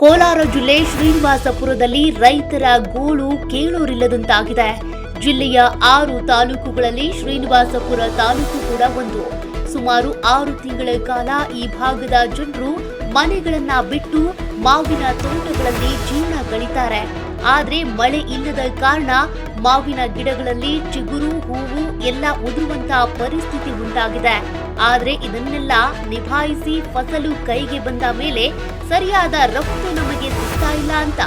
ಕೋಲಾರ ಜಿಲ್ಲೆ ಶ್ರೀನಿವಾಸಪುರದಲ್ಲಿ ರೈತರ ಗೋಳು ಕೇಳೋರಿಲ್ಲದಂತಾಗಿದೆ. ಜಿಲ್ಲೆಯ 6 ತಾಲೂಕುಗಳಲ್ಲಿ ಶ್ರೀನಿವಾಸಪುರ ತಾಲೂಕು ಕೂಡ ಒಂದು. ಸುಮಾರು 6 ತಿಂಗಳ ಕಾಲ ಈ ಭಾಗದ ಜನರು ಮನೆಗಳನ್ನ ಬಿಟ್ಟು ಮಾವಿನ ತೋಟಗಳಲ್ಲಿ ಜೀವನ ಕಳೀತಾರೆ. ಆದ್ರೆ ಮಳೆ ಇಲ್ಲದ ಕಾರಣ ಮಾವಿನ ಗಿಡಗಳಲ್ಲಿ ಚಿಗುರು ಹೂವು ಎಲ್ಲ ಉದುರುವಂತಹ ಪರಿಸ್ಥಿತಿ ಉಂಟಾಗಿದೆ. ಆದ್ರೆ ಇದನ್ನೆಲ್ಲ ನಿಭಾಯಿಸಿ ಫಸಲು ಕೈಗೆ ಬಂದ ಮೇಲೆ ಸರಿಯಾದ ರಫ್ತು ನಮಗೆ ಸಿಗ್ತಾ ಇಲ್ಲ ಅಂತ,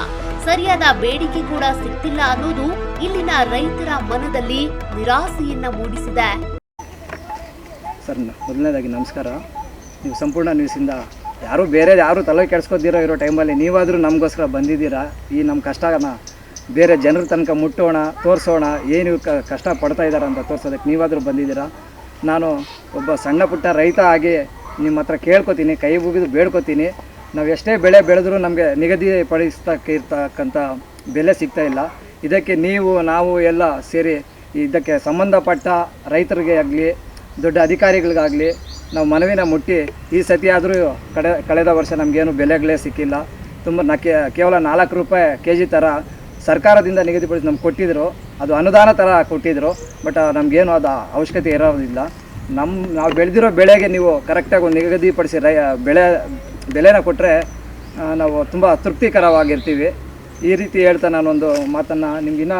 ಸರಿಯಾದ ಬೇಡಿಕೆ ಕೂಡ ಸಿಗ್ತಿಲ್ಲ ಅನ್ನೋದು ಇಲ್ಲಿನ ರೈತರ ಮನದಲ್ಲಿ ನಿರಾಸೆಯನ್ನ ಮೂಡಿಸಿದೆ. ಸರ್, ಮೊದಲನೇದಾಗಿ ನಮಸ್ಕಾರ. ನೀವು ಸಂಪೂರ್ಣ ನ್ಯೂಸಿಂದ ಬೇರೆ ಯಾರು ತಲೆ ಕೆಡಿಸ್ಕೊದಿರೋ ಇರೋ ಟೈಮಲ್ಲಿ ನೀವಾದರೂ ನಮಗೋಸ್ಕರ ಬಂದಿದ್ದೀರಾ. ಈ ನಮ್ಮ ಕಷ್ಟನ ಬೇರೆ ಜನರ ತನಕ ಮುಟ್ಟೋಣ, ತೋರಿಸೋಣ, ಏನು ಕಷ್ಟ ಪಡ್ತಾ ಇದ್ದಾರೆ ಅಂತ ತೋರಿಸೋದಕ್ಕೆ ನೀವಾದರೂ ಬಂದಿದ್ದೀರಾ. ನಾನು ಒಬ್ಬ ಸಣ್ಣ ಪುಟ್ಟ ರೈತ ಆಗಿ ನಿಮ್ಮ ಹತ್ರ ಕೇಳ್ಕೊತೀನಿ, ಕೈ ಮುಗಿದು ಬೇಡ್ಕೊತೀನಿ. ನಾವು ಎಷ್ಟೇ ಬೆಳೆ ಬೆಳೆದ್ರೂ ನಮಗೆ ನಿಗದಿಪಡಿಸ್ತಕ್ಕಂಥ ಬೆಲೆ ಸಿಗ್ತಾ ಇಲ್ಲ. ಇದಕ್ಕೆ ನಾವು ಎಲ್ಲ ಸೇರಿ ಇದಕ್ಕೆ ಸಂಬಂಧಪಟ್ಟ ರೈತರಿಗೆ ಆಗಲಿ ದೊಡ್ಡ ಅಧಿಕಾರಿಗಳಿಗಾಗಲಿ ನಾವು ಮನವಿನ ಮುಟ್ಟಿ ಈ ಸತಿ ಆದರೂ ಕಳೆದ ವರ್ಷ ನಮಗೇನು ಬೆಲೆಗಳೇ ಸಿಕ್ಕಿಲ್ಲ. ಕೇವಲ 4 ರೂಪಾಯಿ ಕೆಜಿ ಥರ ಸರ್ಕಾರದಿಂದ ನಿಗದಿಪಡಿಸಿ ನಮ್ಗೆ ಕೊಟ್ಟಿದ್ದರು. ಅದು ಅನುದಾನ ಥರ ಕೊಟ್ಟಿದ್ದರು. ಬಟ್ ನಮಗೇನು ಅದು ಅವಶ್ಯಕತೆ ಇರೋದಿಲ್ಲ. ನಾವು ಬೆಳೆದಿರೋ ಬೆಳೆಗೆ ನೀವು ಕರೆಕ್ಟಾಗಿ ಒಂದು ನಿಗದಿಪಡಿಸಿ ಬೆಲೆನ ಕೊಟ್ಟರೆ ನಾವು ತುಂಬ ತೃಪ್ತಿಕರವಾಗಿರ್ತೀವಿ. ಈ ರೀತಿ ಹೇಳ್ತಾ ನಾನೊಂದು ಮಾತನ್ನು ನಿಮ್ಗಿನ್ನ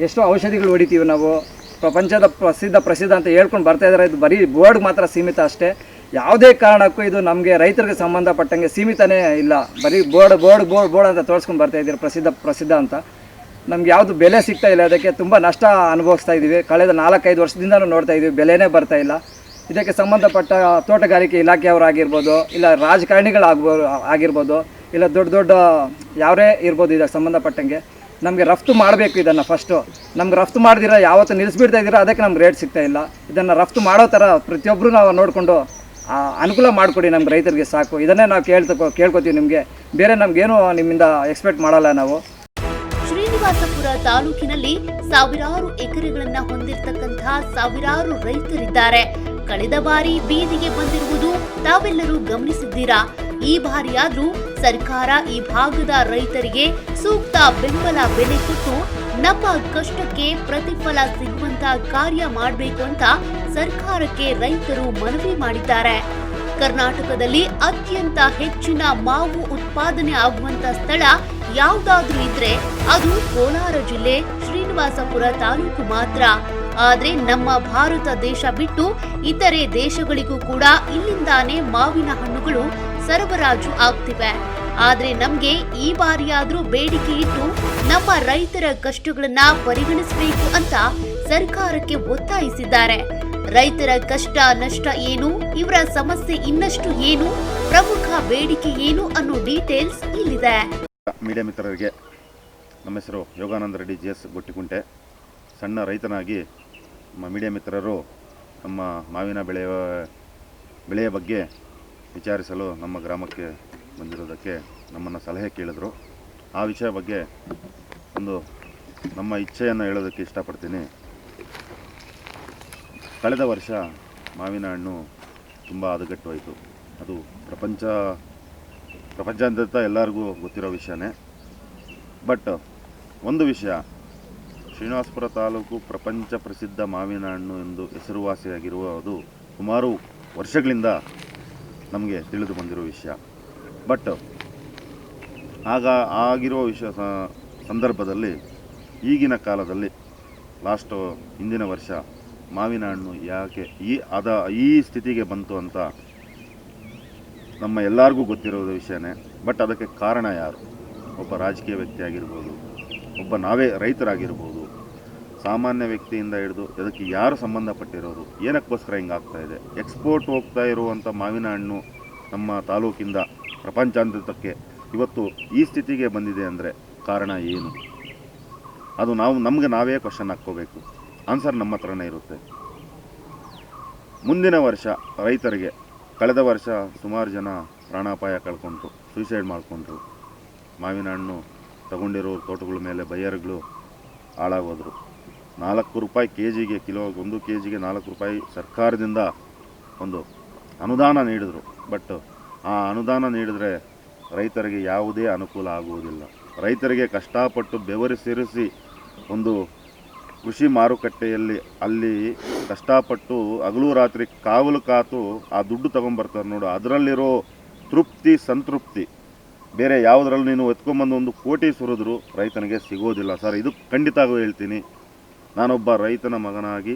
ಎಷ್ಟೋ ಔಷಧಿಗಳು ಹೊಡಿತೀವಿ ನಾವು. ಪ್ರಪಂಚದ ಪ್ರಸಿದ್ಧ ಅಂತ ಹೇಳ್ಕೊಂಡು ಬರ್ತಾಯಿದ್ದಾರೆ. ಇದು ಬರೀ ಬೋರ್ಡ್ಗೆ ಮಾತ್ರ ಸೀಮಿತ ಅಷ್ಟೇ. ಯಾವುದೇ ಕಾರಣಕ್ಕೂ ಇದು ನಮಗೆ ರೈತರಿಗೆ ಸಂಬಂಧಪಟ್ಟಂಗೆ ಸೀಮಿತನೇ ಇಲ್ಲ. ಬರೀ ಬೋರ್ಡ್ ಅಂತ ತೋರಿಸ್ಕೊಂಡು ಬರ್ತಾಯಿದ್ದೀರಿ ಪ್ರಸಿದ್ಧ ಅಂತ. ನಮ್ಗೆ ಯಾವುದು ಬೆಲೆ ಸಿಗ್ತಾ ಇಲ್ಲ. ಅದಕ್ಕೆ ತುಂಬ ನಷ್ಟ ಅನುಭವಿಸ್ತಾ ಇದ್ದೀವಿ. ಕಳೆದ 4-5 ವರ್ಷದಿಂದಲೂ ನೋಡ್ತಾ ಇದ್ದೀವಿ, ಬೆಲೆನೇ ಬರ್ತಾ ಇಲ್ಲ. ಇದಕ್ಕೆ ಸಂಬಂಧಪಟ್ಟ ತೋಟಗಾರಿಕೆ ಇಲಾಖೆಯವರಾಗಿರ್ಬೋದು, ಇಲ್ಲ ಆಗಿರ್ಬೋದು, ಇಲ್ಲ ದೊಡ್ಡ ಯಾರೇ ಇರ್ಬೋದು, ಇದಕ್ಕೆ ಸಂಬಂಧಪಟ್ಟಂಗೆ ನಮಗೆ ರಫ್ತು ಮಾಡಬೇಕು. ಇದನ್ನು ಫಸ್ಟು ನಮ್ಗೆ ರಫ್ತು ಮಾಡಿದಿರ ಯಾವತ್ತು ನಿಲ್ಲಿಸ್ಬಿಡ್ತಾ ಇದ್ದೀರಾ, ಅದಕ್ಕೆ ನಮ್ಗೆ ರೇಟ್ ಸಿಗ್ತಾ ಇಲ್ಲ. ಇದನ್ನು ರಫ್ತು ಮಾಡೋ ಥರ ಪ್ರತಿಯೊಬ್ಬರು ನಾವು ನೋಡಿಕೊಂಡು ಅನುಕೂಲ ಮಾಡಿಕೊಡಿ ನಮ್ಗೆ ರೈತರಿಗೆ, ಸಾಕು. ಇದನ್ನೇ ನಾವು ಕೇಳ್ಕೊತೀವಿ ನಿಮಗೆ. ಬೇರೆ ನಮಗೇನು ನಿಮ್ಮಿಂದ ಎಕ್ಸ್ಪೆಕ್ಟ್ ಮಾಡಲ್ಲ ನಾವು. ಶ್ರೀನಿವಾಸಪುರ ತಾಲೂಕಿನಲ್ಲಿ ಸಾವಿರಾರು ಎಕರೆಗಳನ್ನ ಹೊಂದಿರತಕ್ಕಂತಹ ಸಾವಿರಾರು ರೈತರಿದ್ದಾರೆ. ಕಳೆದ ಬಾರಿ ಬೀದಿಗೆ ಬಂದಿರುವುದು ತಾವೆಲ್ಲರೂ ಗಮನಿಸಿದ್ದೀರಾ. ಈ ಬಾರಿಯಾದ್ರೂ ಸರ್ಕಾರ ಈ ಭಾಗದ ರೈತರಿಗೆ ಸೂಕ್ತ ಬೆಂಬಲ ಬೆಲೆ ಕೊಟ್ಟು ನಮ್ಮ ಕಷ್ಟಕ್ಕೆ ಪ್ರತಿಫಲ ಸಿಗುವಂತ ಕಾರ್ಯ ಮಾಡಬೇಕು ಅಂತ ಸರ್ಕಾರಕ್ಕೆ ರೈತರು ಮನವಿ ಮಾಡಿದ್ದಾರೆ. ಕರ್ನಾಟಕದಲ್ಲಿ ಅತ್ಯಂತ ಹೆಚ್ಚಿನ ಮಾವು ಉತ್ಪಾದನೆ ಆಗುವಂತ ಸ್ಥಳ ಯಾವುದಾದ್ರೂ ಇದ್ರೆ ಅದು ಕೋಲಾರ ಜಿಲ್ಲೆ ಶ್ರೀನಿವಾಸಪುರ ತಾಲೂಕು ಮಾತ್ರ. ಆದ್ರೆ ನಮ್ಮ ಭಾರತ ದೇಶ ಬಿಟ್ಟು ಇತರೆ ದೇಶಗಳಿಗೂ ಕೂಡ ಇಲ್ಲಿಂದಾನೇ ಮಾವಿನ ಹಣ್ಣುಗಳು ಸರಬರಾಜು ಆಗ್ತಿವೆ. ಆದ್ರೆ ನಮ್ಗೆ ಈ ಬಾರಿಯಾದ್ರೂ ಬೇಡಿಕೆ ಇಟ್ಟು ನಮ್ಮ ರೈತರ ಕಷ್ಟಗಳನ್ನ ಪರಿಗಣಿಸಬೇಕು ಅಂತ ಸರ್ಕಾರಕ್ಕೆ ಒತ್ತಾಯಿಸಿದ್ದಾರೆ. ರೈತರ ಕಷ್ಟ ನಷ್ಟ ಏನು, ಇವರ ಸಮಸ್ಯೆ ಇನ್ನಷ್ಟು ಏನು, ಪ್ರಮುಖ ಬೇಡಿಕೆ ಏನು ಅನ್ನೋ ಡೀಟೇಲ್ಸ್ ಇಲ್ಲಿದೆ. ಮೀಡಿಯಾ ಮಿತ್ರರಿಗೆ ನಮ್ಮ ಹೆಸರು ಯೋಗಾನಂದ ರೆಡ್ಡಿ JS ಗೊಟ್ಟಿಕುಂಟೆ. ಸಣ್ಣ ರೈತನಾಗಿ ನಮ್ಮ ಮೀಡಿಯಾ ಮಿತ್ರರು ನಮ್ಮ ಮಾವಿನ ಬೆಳೆಯ ಬಗ್ಗೆ ವಿಚಾರಿಸಲು ನಮ್ಮ ಗ್ರಾಮಕ್ಕೆ ಬಂದಿರೋದಕ್ಕೆ ನಮ್ಮನ್ನು ಸಲಹೆ ಕೇಳಿದ್ರು. ಆ ವಿಷಯ ಬಗ್ಗೆ ಒಂದು ನಮ್ಮ ಇಚ್ಛೆಯನ್ನು ಹೇಳೋದಕ್ಕೆ ಇಷ್ಟಪಡ್ತೀನಿ. ಕಳೆದ ವರ್ಷ ಮಾವಿನ ಹಣ್ಣು ತುಂಬ ಹದಗೆಟ್ಟೋಯಿತು. ಅದು ಪ್ರಪಂಚಾದ್ಯಂತ ಎಲ್ಲರಿಗೂ ಗೊತ್ತಿರೋ ವಿಷಯನೇ. ಬಟ್ ಒಂದು ವಿಷಯ, ಶ್ರೀನಿವಾಸಪುರ ತಾಲೂಕು ಪ್ರಪಂಚ ಪ್ರಸಿದ್ಧ ಮಾವಿನ ಹಣ್ಣು ಎಂದು ಹೆಸರುವಾಸಿಯಾಗಿರುವುದು ಸುಮಾರು ವರ್ಷಗಳಿಂದ ನಮಗೆ ತಿಳಿದು ಬಂದಿರೋ ವಿಷಯ. ಬಟ್ ಆಗಿರೋ ವಿಷಯ ಸಂದರ್ಭದಲ್ಲಿ ಈಗಿನ ಕಾಲದಲ್ಲಿ ಹಿಂದಿನ ವರ್ಷ ಮಾವಿನ ಹಣ್ಣು ಯಾಕೆ ಈ ಸ್ಥಿತಿಗೆ ಬಂತು ಅಂತ ನಮ್ಮ ಎಲ್ಲರಿಗೂ ಗೊತ್ತಿರೋದು ವಿಷಯನೇ. ಬಟ್ ಅದಕ್ಕೆ ಕಾರಣ ಯಾರು? ಒಬ್ಬ ರಾಜಕೀಯ ವ್ಯಕ್ತಿ ಆಗಿರ್ಬೋದು, ಒಬ್ಬ ನಾವೇ ರೈತರಾಗಿರ್ಬೋದು, ಸಾಮಾನ್ಯ ವ್ಯಕ್ತಿಯಿಂದ ಹಿಡಿದು ಅದಕ್ಕೆ ಯಾರು ಸಂಬಂಧಪಟ್ಟಿರೋರು, ಏನಕ್ಕೋಸ್ಕರ ಹಿಂಗಾಗ್ತಾ ಇದೆ? ಎಕ್ಸ್ಪೋರ್ಟ್ ಹೋಗ್ತಾ ಇರುವಂಥ ಮಾವಿನ ಹಣ್ಣು ನಮ್ಮ ತಾಲೂಕಿಂದ ಪ್ರಪಂಚಾದ್ಯಂತಕ್ಕೆ ಇವತ್ತು ಈ ಸ್ಥಿತಿಗೆ ಬಂದಿದೆ ಅಂದರೆ ಕಾರಣ ಏನು? ಅದು ನಮಗೆ ನಾವೇ ಕ್ವಶನ್ ಹಾಕ್ಕೋಬೇಕು. ಆನ್ಸರ್ ನಮ್ಮ ಹತ್ರನೇ ಇರುತ್ತೆ. ಮುಂದಿನ ವರ್ಷ ರೈತರಿಗೆ ಕಳೆದ ವರ್ಷ ಸುಮಾರು ಜನ ಪ್ರಾಣಾಪಾಯ ಕಳ್ಕೊಂಡ್ರು, ಸೂಸೈಡ್ ಮಾಡಿಕೊಂಡ್ರು. ಮಾವಿನ ಹಣ್ಣು ತಗೊಂಡಿರೋ ತೋಟಗಳ ಮೇಲೆ ಬೈಯರ್ಗಳು ಹಾಳಾಗೋದ್ರು. 4 ರೂಪಾಯಿ ಕೆಜಿಗೆ, ಒಂದು ಕೆಜಿಗೆ 4 ರೂಪಾಯಿ ಸರ್ಕಾರದಿಂದ ಒಂದು ಅನುದಾನ ನೀಡಿದ್ರು. ಬಟ್ ಆ ಅನುದಾನ ನೀಡಿದ್ರೆ ರೈತರಿಗೆ ಯಾವುದೇ ಅನುಕೂಲ ಆಗುವುದಿಲ್ಲ. ರೈತರಿಗೆ ಕಷ್ಟಪಟ್ಟು ಬೆವರಿಸಿರಿಸಿ ಒಂದು ಕೃಷಿ ಮಾರುಕಟ್ಟೆಯಲ್ಲಿ ಅಲ್ಲಿ ಕಷ್ಟಪಟ್ಟು ಹಗಲು ರಾತ್ರಿ ಕಾವಲು ಕಾತು ಆ ದುಡ್ಡು ತೊಗೊಂಬರ್ತಾರೆ ನೋಡು, ಅದರಲ್ಲಿರೋ ತೃಪ್ತಿ ಸಂತೃಪ್ತಿ ಬೇರೆ ಯಾವುದರಲ್ಲೂ ನೀನು ಎತ್ಕೊಂಬಂದು 1 ಕೋಟಿ ಸುರಿದ್ರು ರೈತನಿಗೆ ಸಿಗೋದಿಲ್ಲ ಸರ್. ಇದು ಖಂಡಿತವಾಗೂ ಹೇಳ್ತೀನಿ. ನಾನೊಬ್ಬ ರೈತನ ಮಗನಾಗಿ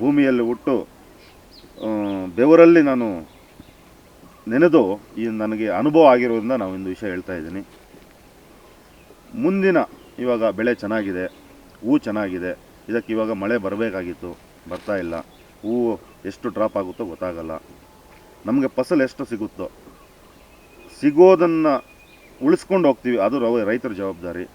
ಭೂಮಿಯಲ್ಲಿ ಹುಟ್ಟು ಬೆವರಲ್ಲಿ ನಾನು ನೆನೆದು ಈ ನನಗೆ ಅನುಭವ ಆಗಿರೋದ್ರಿಂದ ನಾವು ಒಂದು ವಿಷಯ ಹೇಳ್ತಾ ಇದ್ದೀನಿ. ಮುಂದಿನ ಇವಾಗ ಬೆಳೆ ಚೆನ್ನಾಗಿದೆ, ಹೂವು ಚೆನ್ನಾಗಿದೆ, ಇದಕ್ಕೆ ಇವಾಗ ಮಳೆ ಬರಬೇಕಾಗಿತ್ತು, ಬರ್ತಾ ಇಲ್ಲ. ಹೂವು ಎಷ್ಟು ಡ್ರಾಪ್ ಆಗುತ್ತೋ ಗೊತ್ತಾಗಲ್ಲ. ನಮಗೆ ಫಸಲು ಎಷ್ಟು ಸಿಗುತ್ತೋ ಸಿಗೋದನ್ನು ಉಳಿಸ್ಕೊಂಡು ಹೋಗ್ತೀವಿ, ಅದು ರೈತರ ಜವಾಬ್ದಾರಿ.